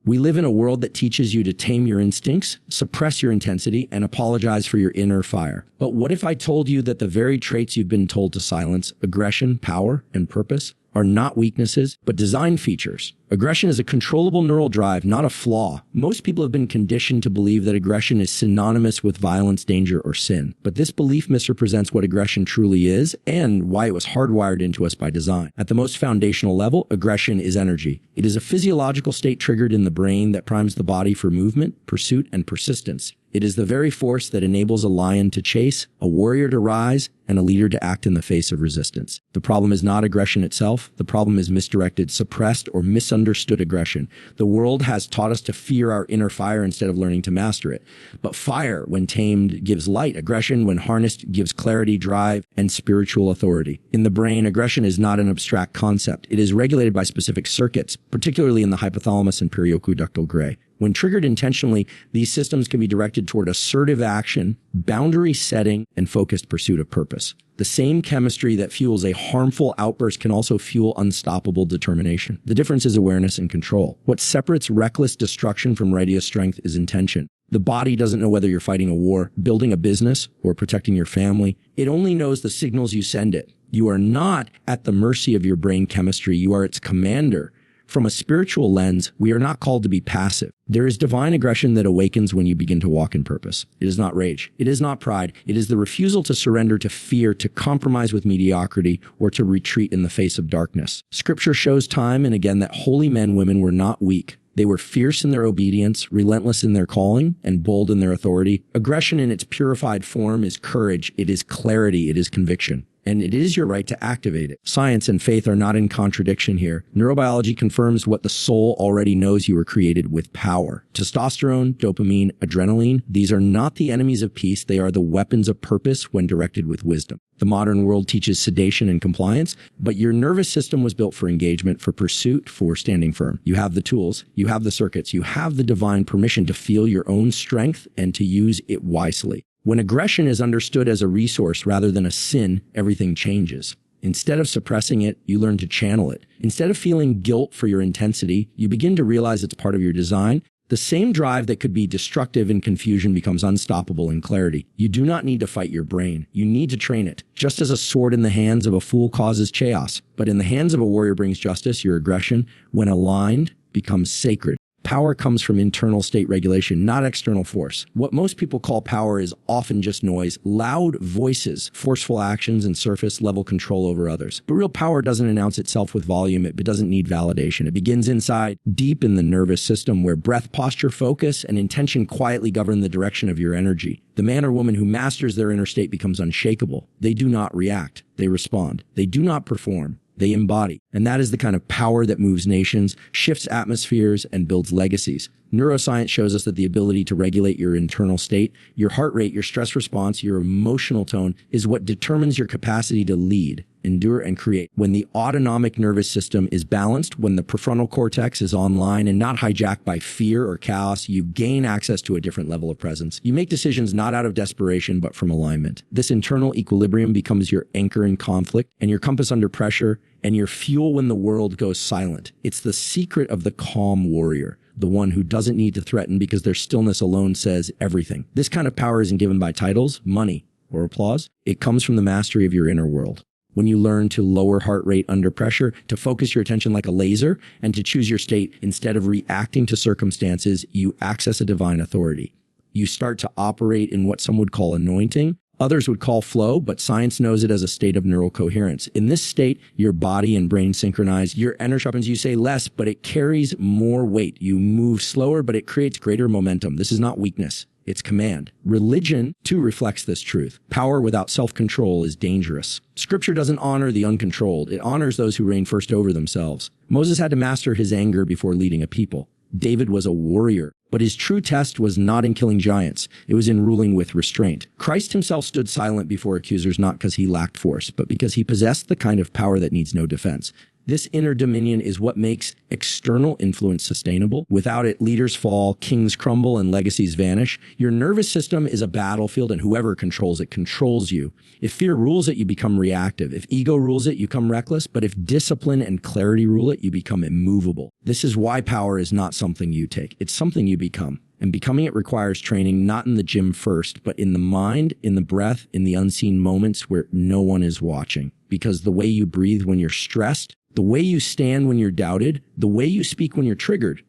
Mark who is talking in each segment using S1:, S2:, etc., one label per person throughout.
S1: We live in a world that teaches you to tame your instincts, suppress your intensity, and apologize for your inner fire. But what if I told you that the very traits you've been told to silence, aggression, power, and purpose, are not weaknesses, but design features? Aggression is a controllable neural drive, not a flaw. Most people have been conditioned to believe that aggression is synonymous with violence, danger, or sin. But this belief misrepresents what aggression truly is and why it was hardwired into us by design. At the most foundational level, aggression is energy. It is a physiological state triggered in the brain that primes the body for movement, pursuit, and persistence. It is the very force that enables a lion to chase, a warrior to rise, and a leader to act in the face of resistance. The problem is not aggression itself. The problem is misdirected, suppressed, or misunderstood aggression. The world has taught us to fear our inner fire instead of learning to master it. But fire, when tamed, gives light. Aggression, when harnessed, gives clarity, drive, and spiritual authority. In the brain, aggression is not an abstract concept. It is regulated by specific circuits, particularly in the hypothalamus and periocuductal gray. When triggered intentionally, these systems can be directed toward assertive action, boundary setting, and focused pursuit of purpose. The same chemistry that fuels a harmful outburst can also fuel unstoppable determination. The difference is awareness and control. What separates reckless destruction from righteous strength is intention. The body doesn't know whether you're fighting a war, building a business, or protecting your family. It only knows the signals you send it. You are not at the mercy of your brain chemistry. You are its commander. From a spiritual lens, we are not called to be passive. There is divine aggression that awakens when you begin to walk in purpose. It is not rage. It is not pride. It is the refusal to surrender to fear, to compromise with mediocrity, or to retreat in the face of darkness. Scripture shows time and again that holy men and women were not weak. They were fierce in their obedience, relentless in their calling, and bold in their authority. Aggression in its purified form is courage. It is clarity. It is conviction. And it is your right to activate it. Science and faith are not in contradiction here. Neurobiology confirms what the soul already knows: you were created with power. Testosterone, dopamine, adrenaline, these are not the enemies of peace. They are the weapons of purpose when directed with wisdom. The modern world teaches sedation and compliance, but your nervous system was built for engagement, for pursuit, for standing firm. You have the tools, you have the circuits, you have the divine permission to feel your own strength and to use it wisely. When aggression is understood as a resource rather than a sin, everything changes. Instead of suppressing it, you learn to channel it. Instead of feeling guilt for your intensity, you begin to realize it's part of your design. The same drive that could be destructive in confusion becomes unstoppable in clarity. You do not need to fight your brain. You need to train it. Just as a sword in the hands of a fool causes chaos, but in the hands of a warrior brings justice, your aggression, when aligned, becomes sacred. Power comes from internal state regulation, not external force. What most people call power is often just noise, loud voices, forceful actions, and surface-level control over others. But real power doesn't announce itself with volume. It doesn't need validation. It begins inside, deep in the nervous system, where breath, posture, focus, and intention quietly govern the direction of your energy. The man or woman who masters their inner state becomes unshakable. They do not react. They respond. They do not perform. They embody. And that is the kind of power that moves nations, shifts atmospheres, and builds legacies. Neuroscience shows us that the ability to regulate your internal state, your heart rate, your stress response, your emotional tone is what determines your capacity to lead, endure, and create. When the autonomic nervous system is balanced, when the prefrontal cortex is online and not hijacked by fear or chaos, you gain access to a different level of presence. You make decisions not out of desperation, but from alignment. This internal equilibrium becomes your anchor in conflict and your compass under pressure and your fuel when the world goes silent. It's the secret of the calm warrior, the one who doesn't need to threaten because their stillness alone says everything. This kind of power isn't given by titles, money, or applause. It comes from the mastery of your inner world. When you learn to lower heart rate under pressure, to focus your attention like a laser, and to choose your state instead of reacting to circumstances, you access a divine authority. You start to operate in what some would call anointing. Others would call flow, but science knows it as a state of neural coherence. In this state, your body and brain synchronize. Your energy sharpens. You say less, but it carries more weight. You move slower, but it creates greater momentum. This is not weakness. It's command. Religion, too, reflects this truth. Power without self-control is dangerous. Scripture doesn't honor the uncontrolled. It honors those who reign first over themselves. Moses had to master his anger before leading a people. David was a warrior, but his true test was not in killing giants. It was in ruling with restraint. Christ himself stood silent before accusers, not because he lacked force, but because he possessed the kind of power that needs no defense. This inner dominion is what makes external influence sustainable. Without it, leaders fall, kings crumble, and legacies vanish. Your nervous system is a battlefield, and whoever controls it controls you. If fear rules it, you become reactive. If ego rules it, you become reckless. But if discipline and clarity rule it, you become immovable. This is why power is not something you take. It's something you become. And becoming it requires training, not in the gym first, but in the mind, in the breath, in the unseen moments where no one is watching. Because the way you breathe when you're stressed, the way you stand when you're doubted, the way you speak when you're triggered,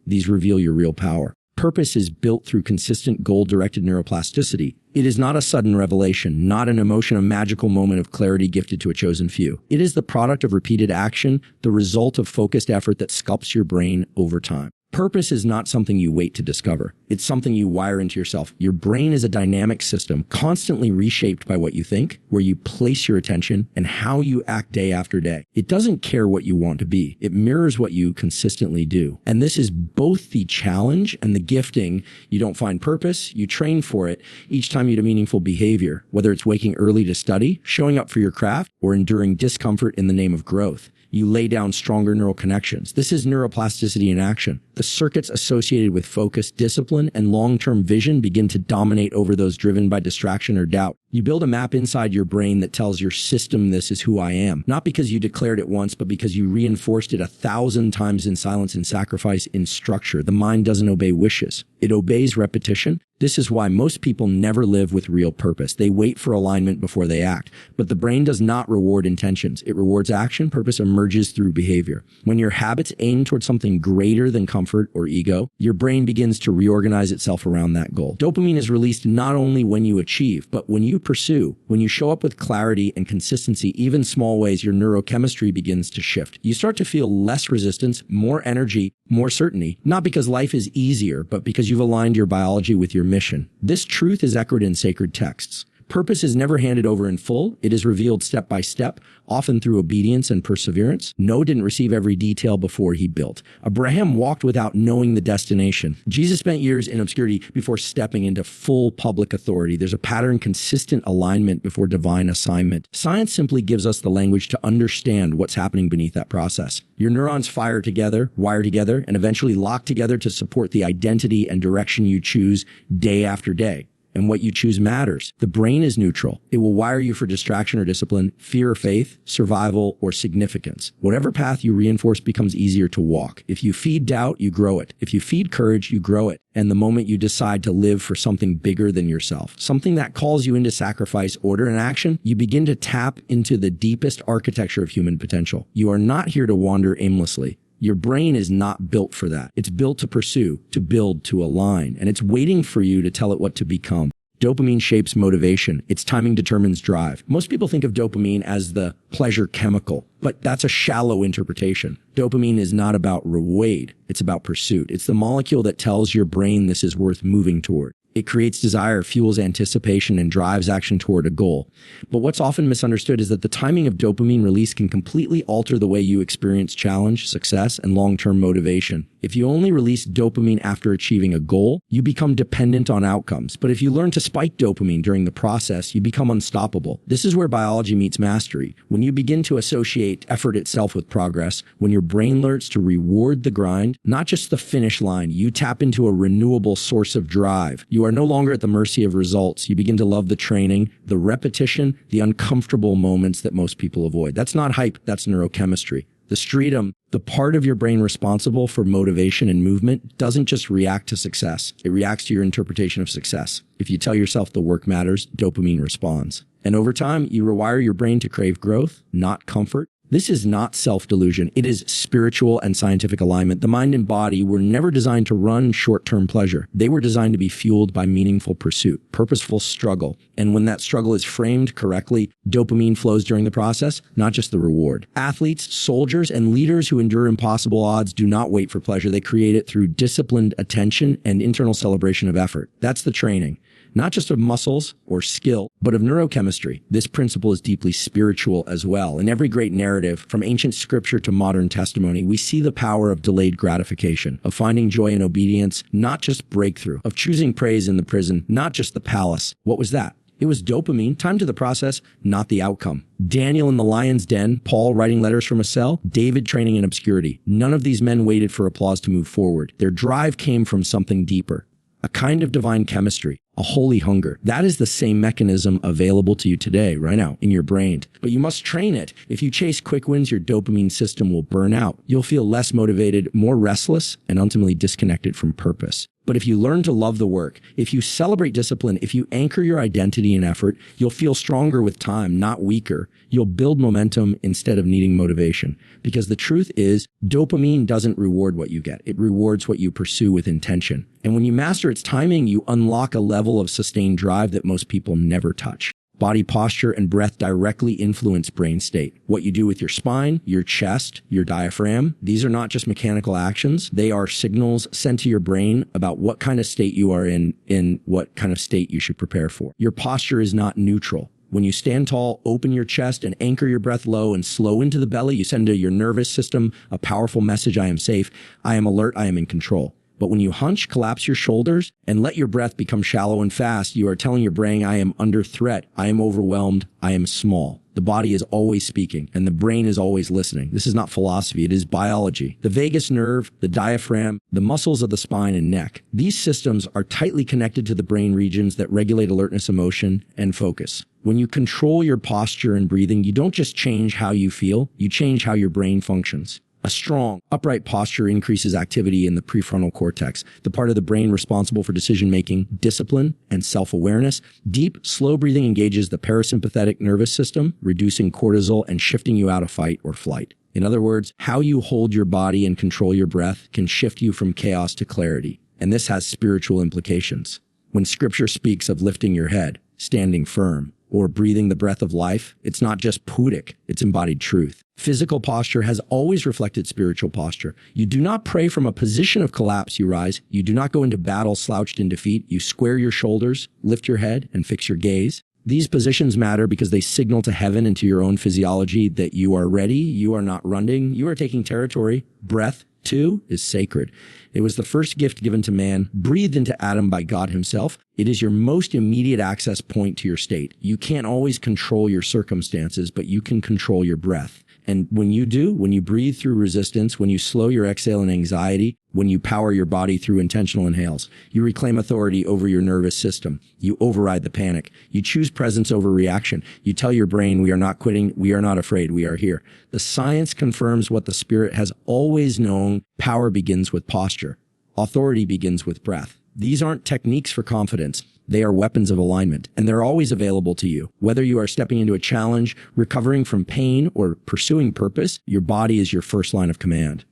S1: these reveal your real power. Purpose is built through consistent goal-directed neuroplasticity. It is not a sudden revelation, not an emotion, a magical moment of clarity gifted to a chosen few. It is the product of repeated action, the result of focused effort that sculpts your brain over time. Purpose is not something you wait to discover. It's something you wire into yourself. Your brain is a dynamic system, constantly reshaped by what you think, where you place your attention, and how you act day after day. It doesn't care what you want to be. It mirrors what you consistently do. And this is both the challenge and the gifting. You don't find purpose, you train for it each time you do meaningful behavior, whether it's waking early to study, showing up for your craft, or enduring discomfort in the name of growth. You lay down stronger neural connections. This is neuroplasticity in action. The circuits associated with focus, discipline, and long-term vision begin to dominate over those driven by distraction or doubt. You build a map inside your brain that tells your system this is who I am, not because you declared it once, but because you reinforced it 1,000 times in silence and sacrifice in structure. The mind doesn't obey wishes. It obeys repetition. This is why most people never live with real purpose. They wait for alignment before they act. But the brain does not reward intentions. It rewards action. Purpose emerges through behavior. When your habits aim towards something greater than comfort or ego, your brain begins to reorganize itself around that goal. Dopamine is released not only when you achieve, but when you pursue. When you show up with clarity and consistency, even small ways, your neurochemistry begins to shift. You start to feel less resistance, more energy, more certainty, not because life is easier, but because you've aligned your biology with your mission. This truth is echoed in sacred texts. Purpose is never handed over in full. It is revealed step by step, often through obedience and perseverance. Noah didn't receive every detail before he built. Abraham walked without knowing the destination. Jesus spent years in obscurity before stepping into full public authority. There's a pattern, consistent alignment before divine assignment. Science simply gives us the language to understand what's happening beneath that process. Your neurons fire together, wire together, and eventually lock together to support the identity and direction you choose day after day. And what you choose matters. The brain is neutral. It will wire you for distraction or discipline, fear or faith, survival or significance. Whatever path you reinforce becomes easier to walk. If you feed doubt, you grow it. If you feed courage, you grow it. And the moment you decide to live for something bigger than yourself, something that calls you into sacrifice, order, and action, you begin to tap into the deepest architecture of human potential. You are not here to wander aimlessly. Your brain is not built for that. It's built to pursue, to build, to align, and it's waiting for you to tell it what to become. Dopamine shapes motivation. Its timing determines drive. Most people think of dopamine as the pleasure chemical, but that's a shallow interpretation. Dopamine is not about reward. It's about pursuit. It's the molecule that tells your brain this is worth moving toward. It creates desire, fuels anticipation, and drives action toward a goal. But what's often misunderstood is that the timing of dopamine release can completely alter the way you experience challenge, success, and long-term motivation. If you only release dopamine after achieving a goal, you become dependent on outcomes. But if you learn to spike dopamine during the process, you become unstoppable. This is where biology meets mastery. When you begin to associate effort itself with progress, when your brain learns to reward the grind, not just the finish line, you tap into a renewable source of drive. You are no longer at the mercy of results. You begin to love the training, the repetition, the uncomfortable moments that most people avoid. That's not hype, that's neurochemistry. The striatum, the part of your brain responsible for motivation and movement, doesn't just react to success. It reacts to your interpretation of success. If you tell yourself the work matters, dopamine responds. And over time, you rewire your brain to crave growth, not comfort. This is not self-delusion. It is spiritual and scientific alignment. The mind and body were never designed to run short-term pleasure. They were designed to be fueled by meaningful pursuit, purposeful struggle. And when that struggle is framed correctly, dopamine flows during the process, not just the reward. Athletes, soldiers, and leaders who endure impossible odds do not wait for pleasure. They create it through disciplined attention and internal celebration of effort. That's the training. Not just of muscles or skill, but of neurochemistry. This principle is deeply spiritual as well. In every great narrative, from ancient scripture to modern testimony, we see the power of delayed gratification, of finding joy in obedience, not just breakthrough, of choosing praise in the prison, not just the palace. What was that? It was dopamine, time to the process, not the outcome. Daniel in the lion's den, Paul writing letters from a cell, David training in obscurity. None of these men waited for applause to move forward. Their drive came from something deeper, a kind of divine chemistry, a holy hunger. That is the same mechanism available to you today, right now, in your brain. But you must train it. If you chase quick wins, your dopamine system will burn out. You'll feel less motivated, more restless, and ultimately disconnected from purpose. But if you learn to love the work, if you celebrate discipline, if you anchor your identity in effort, you'll feel stronger with time, not weaker. You'll build momentum instead of needing motivation. Because the truth is, dopamine doesn't reward what you get. It rewards what you pursue with intention. And when you master its timing, you unlock a level of sustained drive that most people never touch. Body posture and breath directly influence brain state. What you do with your spine, your chest, your diaphragm, these are not just mechanical actions. They are signals sent to your brain about what kind of state you are in what kind of state you should prepare for. Your posture is not neutral. When you stand tall, open your chest and anchor your breath low and slow into the belly, you send to your nervous system a powerful message: I am safe, I am alert, I am in control. But when you hunch, collapse your shoulders, and let your breath become shallow and fast, you are telling your brain, I am under threat, I am overwhelmed, I am small. The body is always speaking, and the brain is always listening. This is not philosophy, it is biology. The vagus nerve, the diaphragm, the muscles of the spine and neck. These systems are tightly connected to the brain regions that regulate alertness, emotion, and focus. When you control your posture and breathing, you don't just change how you feel, you change how your brain functions. A strong, upright posture increases activity in the prefrontal cortex, the part of the brain responsible for decision-making, discipline, and self-awareness. Deep, slow breathing engages the parasympathetic nervous system, reducing cortisol and shifting you out of fight or flight. In other words, how you hold your body and control your breath can shift you from chaos to clarity. And this has spiritual implications. When scripture speaks of lifting your head, standing firm, or breathing the breath of life, it's not just pudic, it's embodied truth. Physical posture has always reflected spiritual posture. You do not pray from a position of collapse, you rise. You do not go into battle slouched in defeat. You square your shoulders, lift your head, and fix your gaze. These positions matter because they signal to heaven and to your own physiology that you are ready, you are not running, you are taking territory. Breath, too, is sacred. It was the first gift given to man, breathed into Adam by God himself. It is your most immediate access point to your state. You can't always control your circumstances, but you can control your breath. And when you do, when you breathe through resistance, when you slow your exhale and anxiety, when you power your body through intentional inhales, you reclaim authority over your nervous system. You override the panic. You choose presence over reaction. You tell your brain, we are not quitting. We are not afraid. We are here. The science confirms what the spirit has always known. Power begins with posture. Authority begins with breath. These aren't techniques for confidence. They are weapons of alignment, and they're always available to you. Whether you are stepping into a challenge, recovering from pain, or pursuing purpose, your body is your first line of command.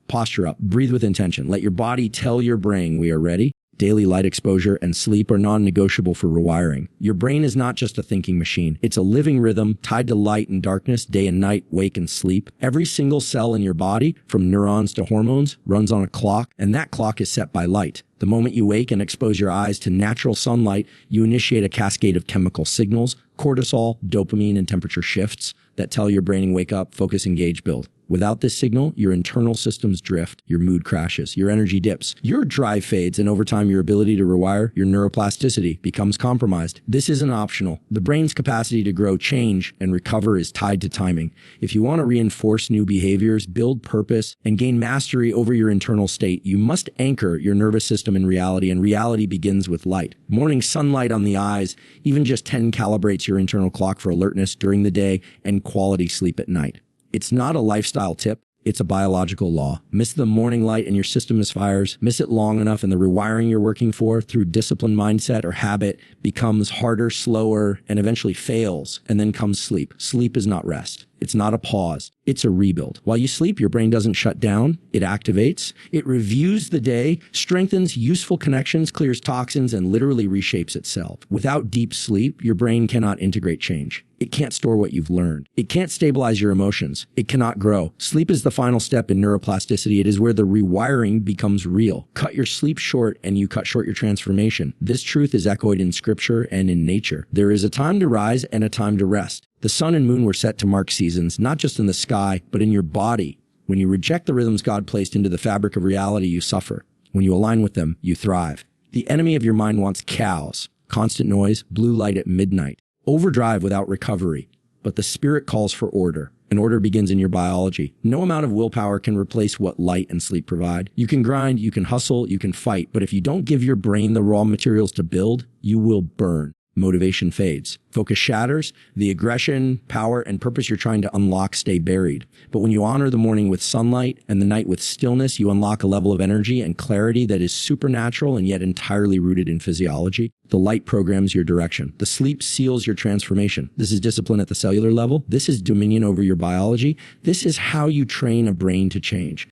S1: Posture up. Breathe with intention. Let your body tell your brain, we are ready. Daily light exposure and sleep are non-negotiable for rewiring. Your brain is not just a thinking machine. It's a living rhythm tied to light and darkness, day and night, wake and sleep. Every single cell in your body, from neurons to hormones, runs on a clock, and that clock is set by light. The moment you wake and expose your eyes to natural sunlight, you initiate a cascade of chemical signals, cortisol, dopamine, and temperature shifts that tell your brain, wake up, focus, engage, build. Without this signal, your internal systems drift, your mood crashes, your energy dips, your drive fades, and over time your ability to rewire, your neuroplasticity, becomes compromised. This isn't optional. The brain's capacity to grow, change, and recover is tied to timing. If you want to reinforce new behaviors, build purpose, and gain mastery over your internal state, you must anchor your nervous system in reality, and reality begins with light. Morning sunlight on the eyes, even just 10 calibrates your internal clock for alertness during the day and quality sleep at night. It's not a lifestyle tip. It's a biological law. Miss the morning light and your system misfires. Miss it long enough and the rewiring you're working for through disciplined mindset or habit becomes harder, slower, and eventually fails. And then comes sleep. Sleep is not rest. It's not a pause. It's a rebuild. While you sleep, your brain doesn't shut down. It activates. It reviews the day, strengthens useful connections, clears toxins, and literally reshapes itself. Without deep sleep, your brain cannot integrate change. It can't store what you've learned. It can't stabilize your emotions. It cannot grow. Sleep is the final step in neuroplasticity. It is where the rewiring becomes real. Cut your sleep short and you cut short your transformation. This truth is echoed in scripture and in nature. There is a time to rise and a time to rest. The sun and moon were set to mark seasons, not just in the sky, but in your body. When you reject the rhythms God placed into the fabric of reality, you suffer. When you align with them, you thrive. The enemy of your mind wants cows, constant noise, blue light at midnight, overdrive without recovery. But the spirit calls for order, and order begins in your biology. No amount of willpower can replace what light and sleep provide. You can grind, you can hustle, you can fight, but if you don't give your brain the raw materials to build, you will burn. Motivation fades. Focus shatters. The aggression, power, and purpose you're trying to unlock stay buried. But when you honor the morning with sunlight and the night with stillness, you unlock a level of energy and clarity that is supernatural and yet entirely rooted in physiology. The light programs your direction. The sleep seals your transformation. This is discipline at the cellular level. This is dominion over your biology. This is how you train a brain to change.